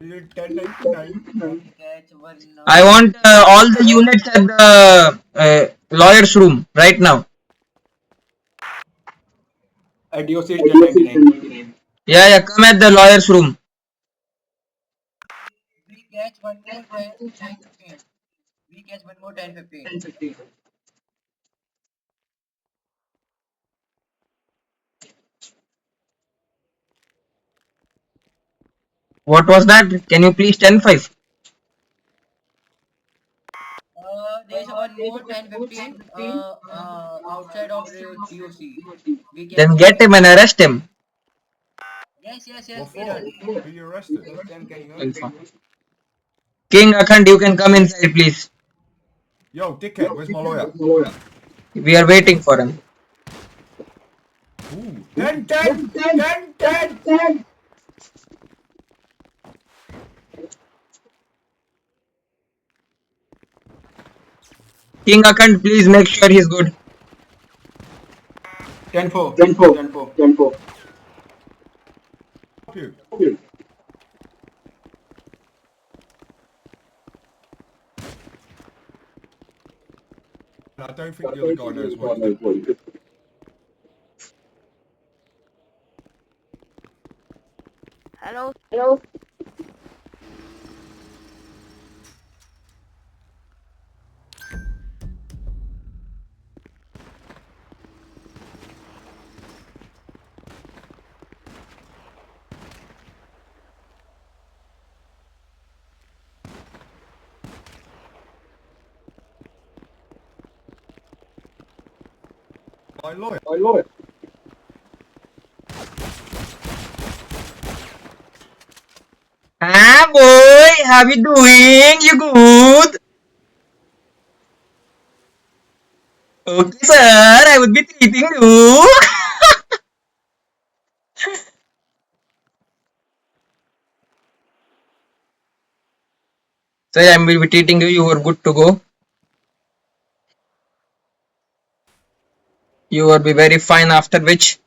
1099. Catch one. I want all the units at the lawyer's room right now. At DOC is 1099. Yeah, come at the lawyer's room. We catch one more 10:15. We catch one more 10:15. What was that? Can you please 10-5? There's one more 10:15. Outside of DOC. We Then catch him. get him and arrest him. Yes. What We done. for? Who you arrested? King Akhand, you can come inside, please. Yo, dickhead, where's my lawyer? We are waiting for him. Ooh. 10. King Akhand, please make sure he's good. 10-4. You. I don't think the other guy knows what he's doing. Hello. My lawyer. Ah, boy, how you doing? You good? Okay, sir, I would be treating you. Sir, I will be treating you. You are good to go. You will be very fine after which.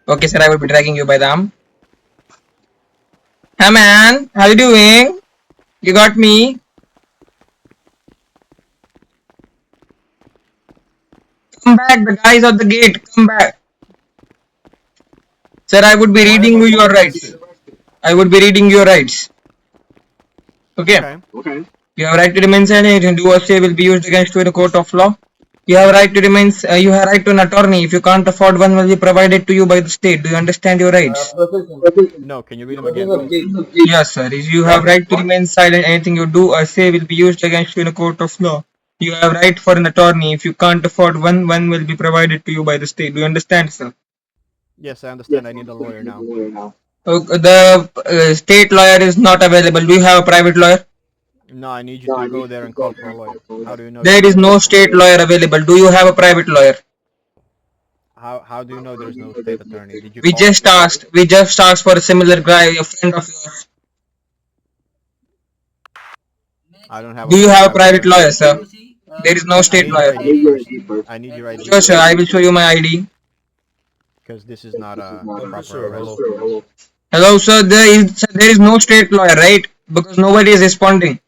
Okay, sir, I will be dragging you by the arm. Hey, man, how you doing? You got me? Come back, the guys at the gate. Come back. Sir, I would be reading you your rights. I would be reading your rights. Okay. You have right to remain silent and do or say will be used against you in a court of law. You have right to remain. You have right to an attorney. If you can't afford one, will be provided to you by the state. Do you understand your rights? No, can you read them again, please? Yes, sir. You have right to remain silent. Anything you do or say will be used against you in a court of law. You have right for an attorney. If you can't afford one, one will be provided to you by the state. Do you understand, sir? Yes, I understand. I need a lawyer now. The state lawyer is not available. Do you have a private lawyer? No, I need you to go there and call for a lawyer. How do you know? There is no state lawyer available. Do you have a private lawyer? How do you know there's no state attorney? Did you We call? just asked. We just asked for a similar guy, a friend of yours. I don't have. Do you have a private lawyer, sir? DOC, There is no I state need your lawyer. ID first. I need your ID. Sure, sir. I will show you my ID. Because this is not a proper Sir, arrest. hello. Hello, sir. There is no state lawyer, right? Because nobody is responding.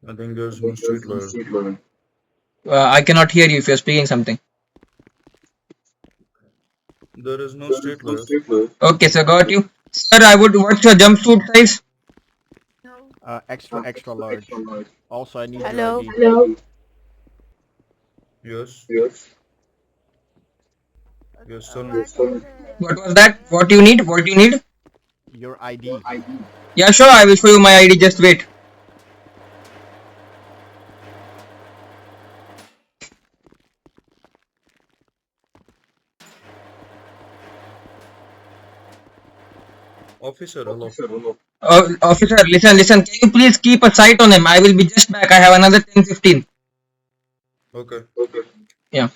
I think there's no street lawyer. I cannot hear you if you're speaking something. There is no street lawyer. Okay, sir. Got you. Sir, what's your jumpsuit size? Extra large. Also, I need Hello. your ID. Yes, tell me. What was that? What you need? What you need? Your ID. Yeah, sure. I will show you my ID. Just wait. Officer, hello. Officer, listen. Can you please keep a sight on him? I will be just back. I have another 10-15. Okay. Yeah.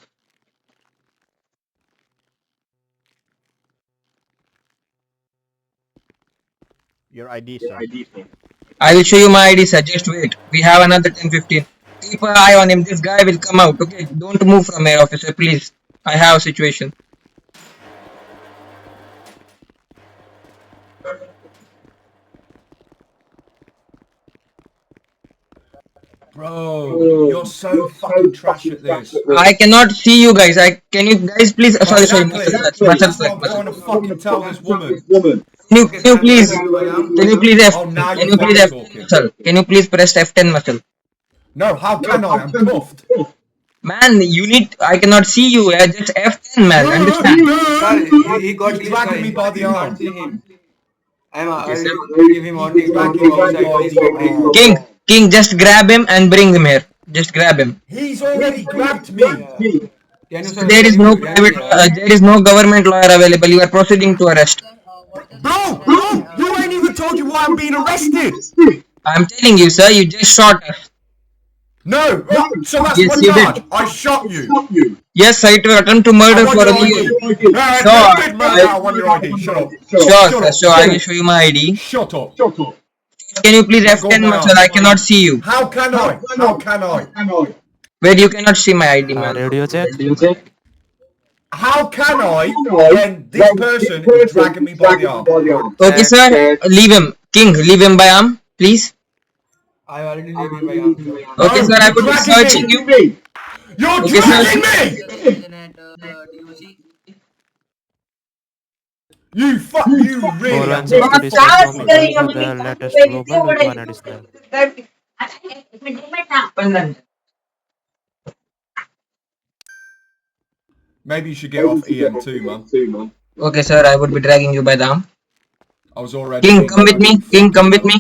Your ID, sir. I will show you my ID, sir. Just wait. We have another 10-15. Keep an eye on him. This guy will come out. Okay. Don't move from here, officer, please. I have a situation. Bro, you're so fucking trash at this. I cannot see you guys. Can you guys please? Sorry, Exactly. muscle That's flex. what I'm trying to fucking tell this woman. Can you please? Can you please Oh, now Can you're you please fucking talking. muscle? Can you please press F10 muscle? No, how can I? I'm cuffed. Man, you need. I cannot see you. Just F10, man. Understand? Sir, he got He's dragging me by the You arm. can't see him. I Yes, sir. will give him warning. He's Don't dragging go me by outside. the arm. King, just grab him and bring him here. Just grab him. He's already grabbed me. Can you, sir, There is no can you- private. There is no government lawyer available. You are proceeding to arrest. Bro, you ain't even told you why I'm being arrested. I'm telling you, sir. You just shot us. No, so that's Yes, one you charge. did. I shot you. Yes, I to attempt to murder I want for your a legal. ID. No, I want your ID. Shut up. Sure, Shut sir. up. Sure, I will show you my ID. Shut up. Can you please Let go of F10 my muscle? arm. I cannot see you. How can I? How can I? Wait, you cannot see my ID, man. Radio check. How can I when this person is dragging me by the arm? Okay, sir. Leave him. King, leave him by arm, please. I already leave him by arm, sir. Okay, No, sir. I you're will be dragging searching me. you. You're Okay, sir. dragging me! DOC. You really are 416 taking to fucking discuss from for me. the latest global with one additional. Maybe you should get off EM2, man. Okay, sir. I would be dragging you by the arm. I was already. King, being come with me. dragged. King, come with me.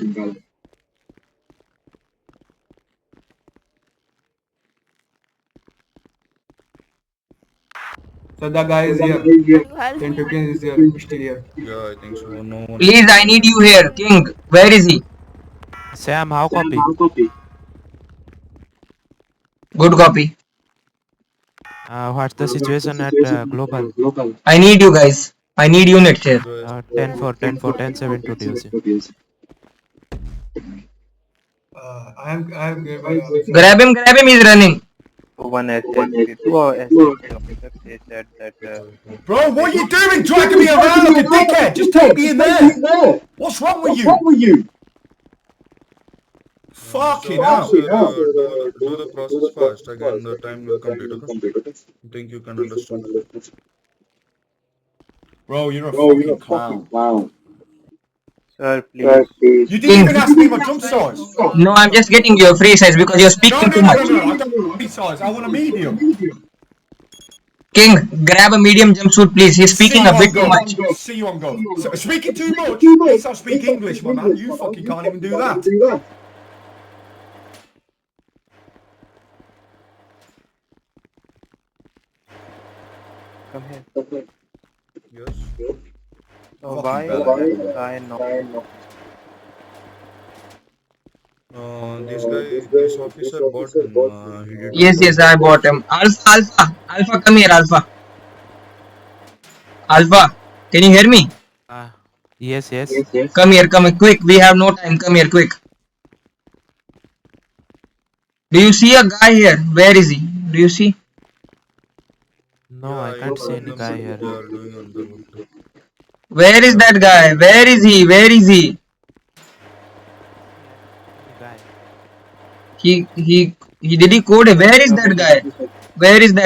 So the guy is here. You help me. 1015 is here. Still here. Yeah, I think so. No one. Please, I need you here. King, where is he? Sam, how copy? Good copy. What's the situation at global? I need you guys. I need units here. 10 4, 10 4, 10 7 to DOC. I am here by arm. Grab him, he's running. One S2 or S6 officer says that Bro, what are you doing? Dragging me around like a dickhead. Just take me in there. What's wrong with you? Fucking hell. Do the process fast. Again, the time will complete. Okay? I think you can understand. Bro, you're a fucking clown. sir, please. You didn't even ask me my jump size. No, I'm just getting you a free size because you're No, speaking no, too no, much. no, no. I don't want a free size. I want a medium. King, grab a medium jumpsuit, please. He's speaking a bit too much. See you on go. So, speaking too much? At least I speak English, my man. You fucking can't even do that. Come here. Yes. So Fucking why bella. this guy not? This officer bought him. He did Yes, I bought him. Alpha, come here, Alpha. Alpha, can you hear me? Yes. Come here, quick. We have no time. Come here, quick. Do you see a guy here? Where is he? Do you see? No, I can't see any guy here. They are doing on the road. Where is that guy? Where is he? Guy. He did he code? Where is that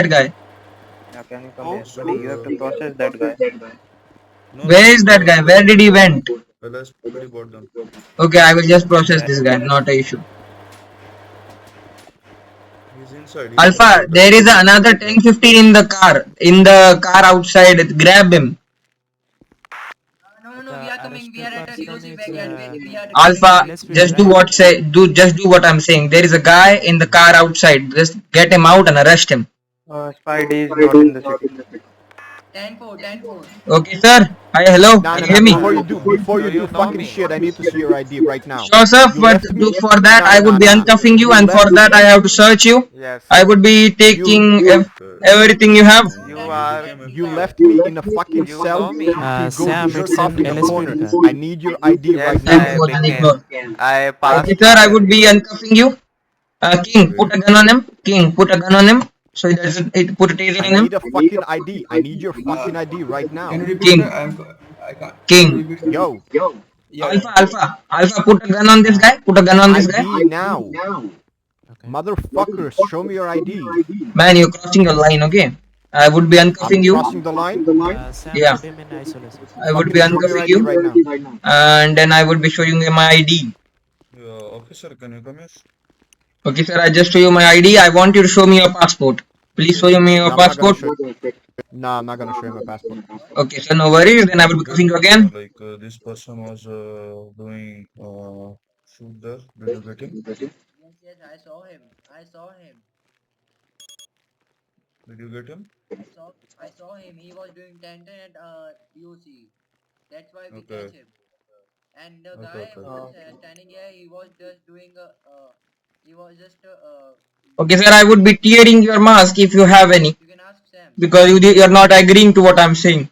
guy? Now can you come here? Buddy, you have to process that guy. No, Where is that guy? Where did he went? LSPD bought them. Okay, I will just process this guy. Not a issue. He's inside. Alpha, there is another 1015 in the car. Outside. Grab him. No, we are coming. We are at a DOC backyard. We are Alpha, just do what I'm saying. There is a guy in the car outside. Just get him out and arrest him. Spidey is not in the city. 10-4. Okay, sir. Hi, hello. No, Can no, you hear no. me? Before you do fucking shit, I need to see your ID right now. Sure, sir. You But left me- for that, No, I no, would be no. uncuffing you, You and for left that, I have to search you. Yes. I would be taking everything you have. You are. You left me in a fucking You cell know me. to go Sam, jerk it's off an in the LSPD corner. car. I need your ID Yes, right I now. Ignore. I passed. Okay, sir. I would be uncuffing you. King, put a gun on him. So it doesn't put a taser I in him. need a fucking ID. I need your fucking ID right now. Can you repeat, King. sir? I can't. King. Can you repeat, sir? Yo, Yeah. Alpha, put a gun on this guy. ID now. Motherfucker, show me your ID. Man, you're crossing your line, okay? I would be uncuffing I'm you. crossing the line. Sam Yeah. put him in isolation. I would Fucking be show me your uncuffing ID you. right now. And then I would be showing you my ID. Yeah, officer, can you come here? Okay, sir, I just show you my ID. I want you to show me your passport. Please show me your No, I'm not gonna passport. show. No, I'm not gonna show you my passport. Okay, sir, no worries. Then I will be cuffing you again. Like this person was doing shoot there. Did you get him? Yes, I saw him. I saw him. Did you get him? I saw him. He was doing 10 at POC. That's why we Okay. catch him. And the Okay, guy okay. who was standing here, he was just doing he was just Okay, sir, I would be tearing your mask if you have any. you can ask Sam. Because you're not agreeing to what I'm saying.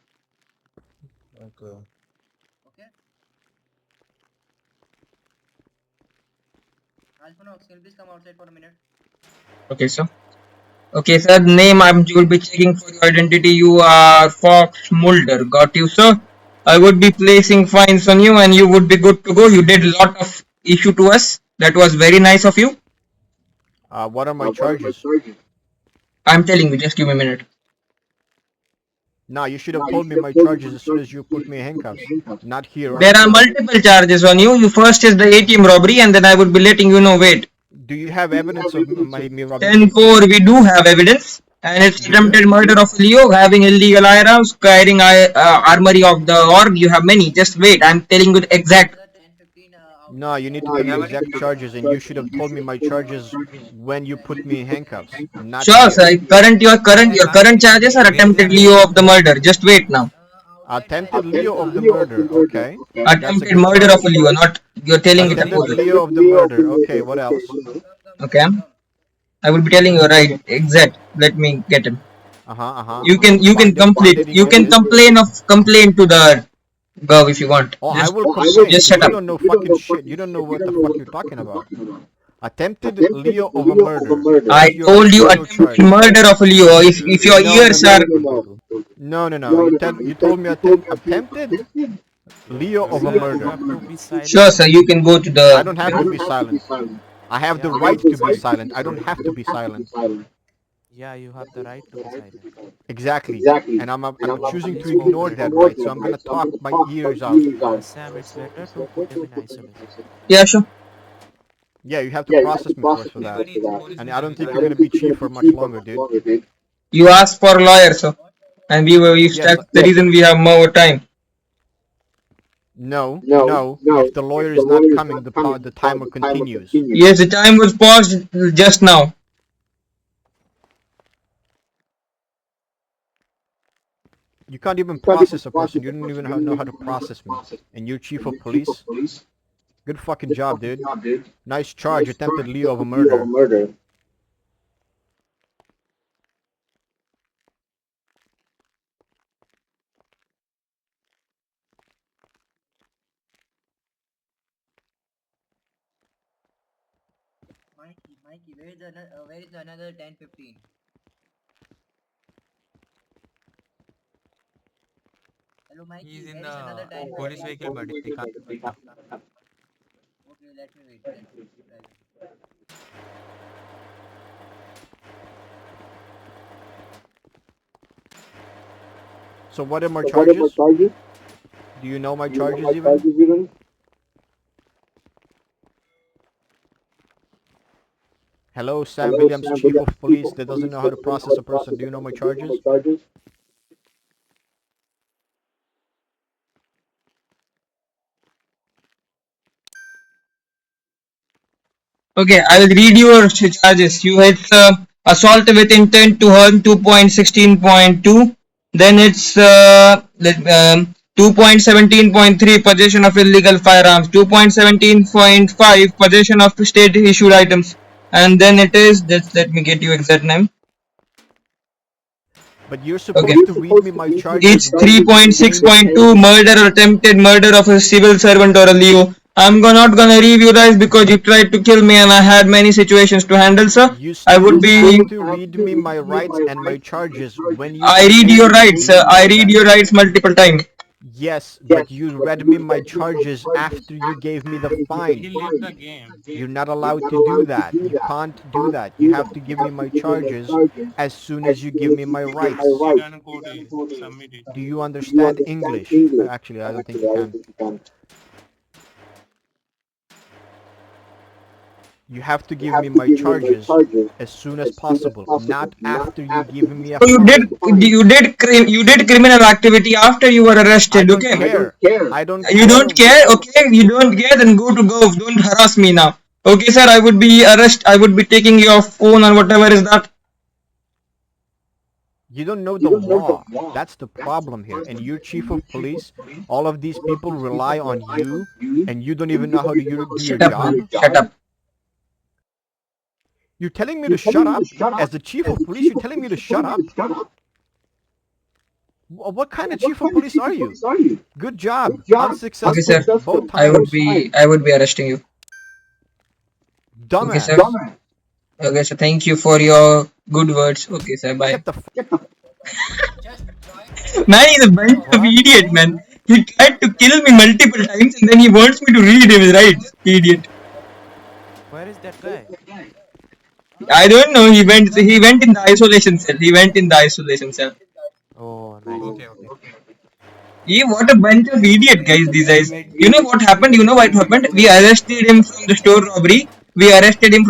Okay. Okay. Alphanox, can you please come outside for a minute? Okay, sir. Okay, sir, name you will be checking for your identity. You are Fox Mulder. Got you, sir. I would be placing fines on you and you would be good to go. You did a lot of issue to us. That was very nice of you. What are my charges? I'm telling you, just give me a minute. No, you should have told me my charges as soon as you put me in handcuffs. Not here. There are multiple charges on you. You first is the ATM robbery and then I would be letting you know, wait. Do you have evidence of me robbing? 10-4, we do have evidence. And it's attempted murder of Leo, having illegal firearms, carrying armory of the org. You have many. Just wait. I'm telling you the exact. Another 10, 15 No, you need to tell me exact charges, and you should have told me my charges when you put me in handcuffs. Not Sure, here. sir. Your current charges are attempted Leo of the murder. Just wait now. Attempted Leo of the murder. Okay. Attempted murder of Leo, not you're telling it Attempted about it. Leo of the murder. Okay. What else? Okay. I will be telling you right exact. Let me get him. You can complete. You can complain to the gov if you want. Oh, I Just, will complain. just shut You up. don't know fucking shit. You don't know what the fuck you're talking about. Attempted Leo of a murder. I That's your told you criminal attempted charge. murder of Leo. If your ears are No. You told me attempted Leo of a You murder. have to be silent. sure, sir, you can go to the. I don't have to be silent. I have the right to be silent. I don't have to be silent. Yeah, you have the right to be silent. Exactly. And I'm choosing to ignore that right. So I'm gonna talk my ears off. Sam, it's better to put him in isolation. Yeah, sure. Yeah, you have to process me first for that. And I don't think you're gonna be chief for much longer, dude. You asked for a lawyer, sir, and Yes, that's the reason we have more time. No. If the lawyer is not coming, the timer continues. Yes, the time was paused just now. You can't even process a person. You don't even know how to process me. And you're chief of police? Good fucking job, dude. Nice charge, attempted Leo of a murder. Mikey, where is another 10, 15? Hello, Mikey. He's in where is another 10, the police 15? vehicle, but they can't pick up. Okay, let me wait. Right. So what are my charges? Do you know my charges even? Hello, Sam Williams, chief of police that doesn't know how to process a person. Do you know my charges? Okay, I will read your charges. You hit assault with intent to harm 2.16.2. Then it's 2.17.3 possession of illegal firearms. 2.17.5 possession of state issued items. And then it is, just let me get you exact name. But you're supposed to read me my charges. It's 3.6.2 murder or attempted murder of a civil servant or a Leo. I'm not gonna review guys because you tried to kill me and I had many situations to handle, sir. I would be. To read me my rights and my charges when you. I read your rights, sir. I read your rights multiple times. Yes, but you read me my charges after you gave me the He fine. leave the game. You're not allowed to do that. You can't do that. You have to give me my charges as soon as you give me my rights. Scan code submit it. Do you understand English? Actually, I don't think you can. You have to give me my charges as soon as possible, not after you give me a So fine. you did criminal activity after you were I arrested. don't Okay. care. I don't You don't care. Okay. You don't care. Then go to golf. Don't harass me now. Okay, sir. I would be I would be taking your phone or whatever is that. You don't know the law. That's the problem here. And you're chief of police. All of these people rely on you, and you don't even know how to do your Shut up. job. Man. Shut up. You're telling me to shut up? As the chief of police, you're telling me to shut up? What kind of chief of police are you? Good job. Unsuccessful Okay, sir. both I would times. be arresting you. Okay, Dumbass. sir. Okay, so thank you for your good words. Okay, sir. Bye. Get the Just join. Man, he's a bunch of idiot, man. He tried to kill me multiple times and then he wants me to read his rights. Idiot. Where is that guy? I don't know. He went in the isolation cell. He went in the isolation cell. Oh, nice. Okay. What a bunch of idiot guys these guys. You know what happened? You know what happened? We arrested him from the store robbery. ATM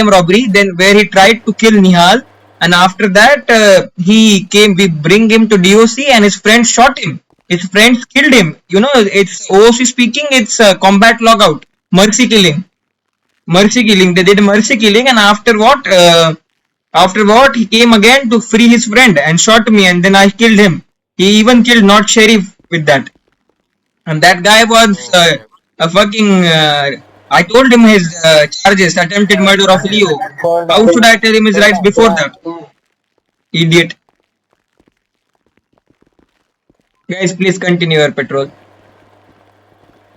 robbery. Then where he tried to kill Nihal. And after that, he came. We bring him to DOC and his friends shot him. His friends killed him. You know, it's OOC speaking. It's combat logout. Mercy killing. They did mercy killing, and after what he came again to free his friend and shot me, and then I killed him. He even killed not sheriff with that, and that guy was a fucking. I told him his charges: attempted murder of Leo. How should I tell him his rights before that? Idiot. Guys, please continue your patrol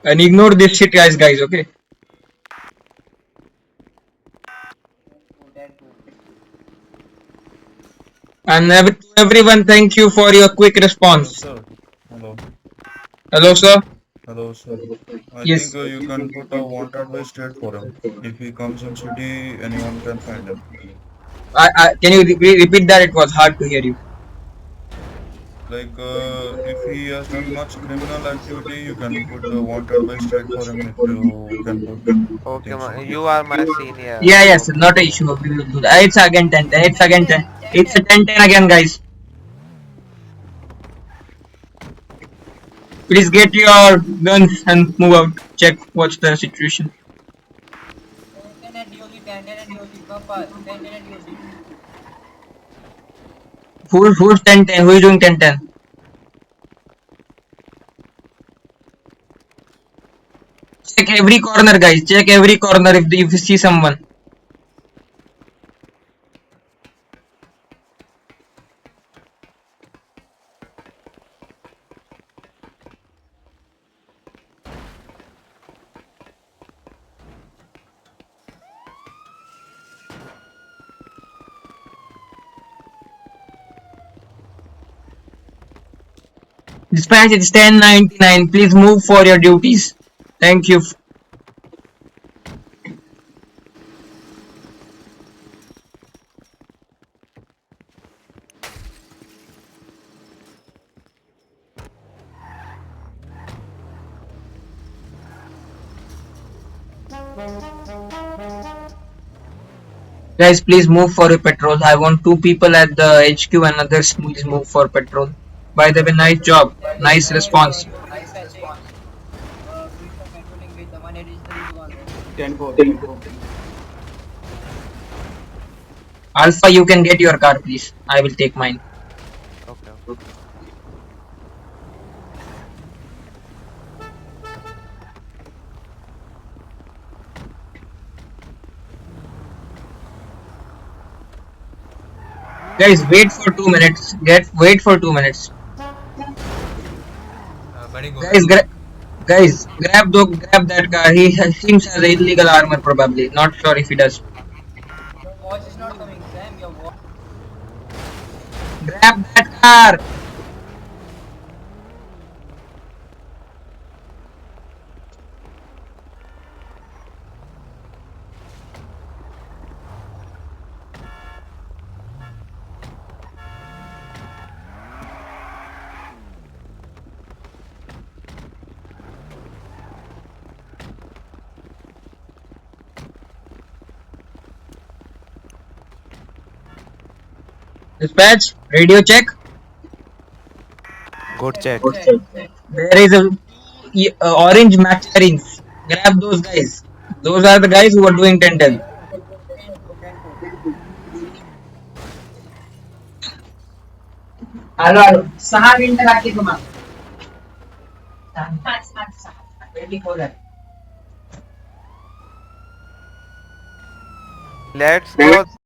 and ignore this shit, guys. Okay. And everyone, thank you for your quick response. Sir. Hello. Hello, sir. Hello, sir. I Yes. think you can put a wanted by state for him. If he comes in city, anyone can find him. Can you repeat that? It was hard to hear you. Like, if he has done much criminal activity, you can put a wanted by state for him if you can put. Okay, you are my senior. Yeah, yes, not an issue. We will do that. It's again 10-10. It's again 10. It's a 10-10 again, guys. Please get your guns and move out. Check what's the situation. 10 and DOC, 10 and DOC, come fast, 10 and DOC. Who's 10-10? Who is doing 10-10? Check every corner, guys. Check every corner if you see someone. Dispatch, it's 10:99. Please move for your duties. Thank you. Guys, please move for your patrol. I want 2 people at the HQ and others please move for patrol. By the way, nice job. Nice response. Nice response. Doing some patrolling with the 183 one. Alpha, you can get your car, please. I will take mine. Okay. Guys, wait for 2 minutes. Wait for 2 minutes. Guys, grab that car. He seems has illegal armor probably. Not sure if he does. Your voice is not coming, Sam. Your voice. Grab that car. Dispatch, radio check. Good check. There is a orange McLarens. Grab those guys. Those are the guys who are doing 10-10. Hello hello 6 मिनिटं लागतील तुम्हाला 24 आहे Let's go.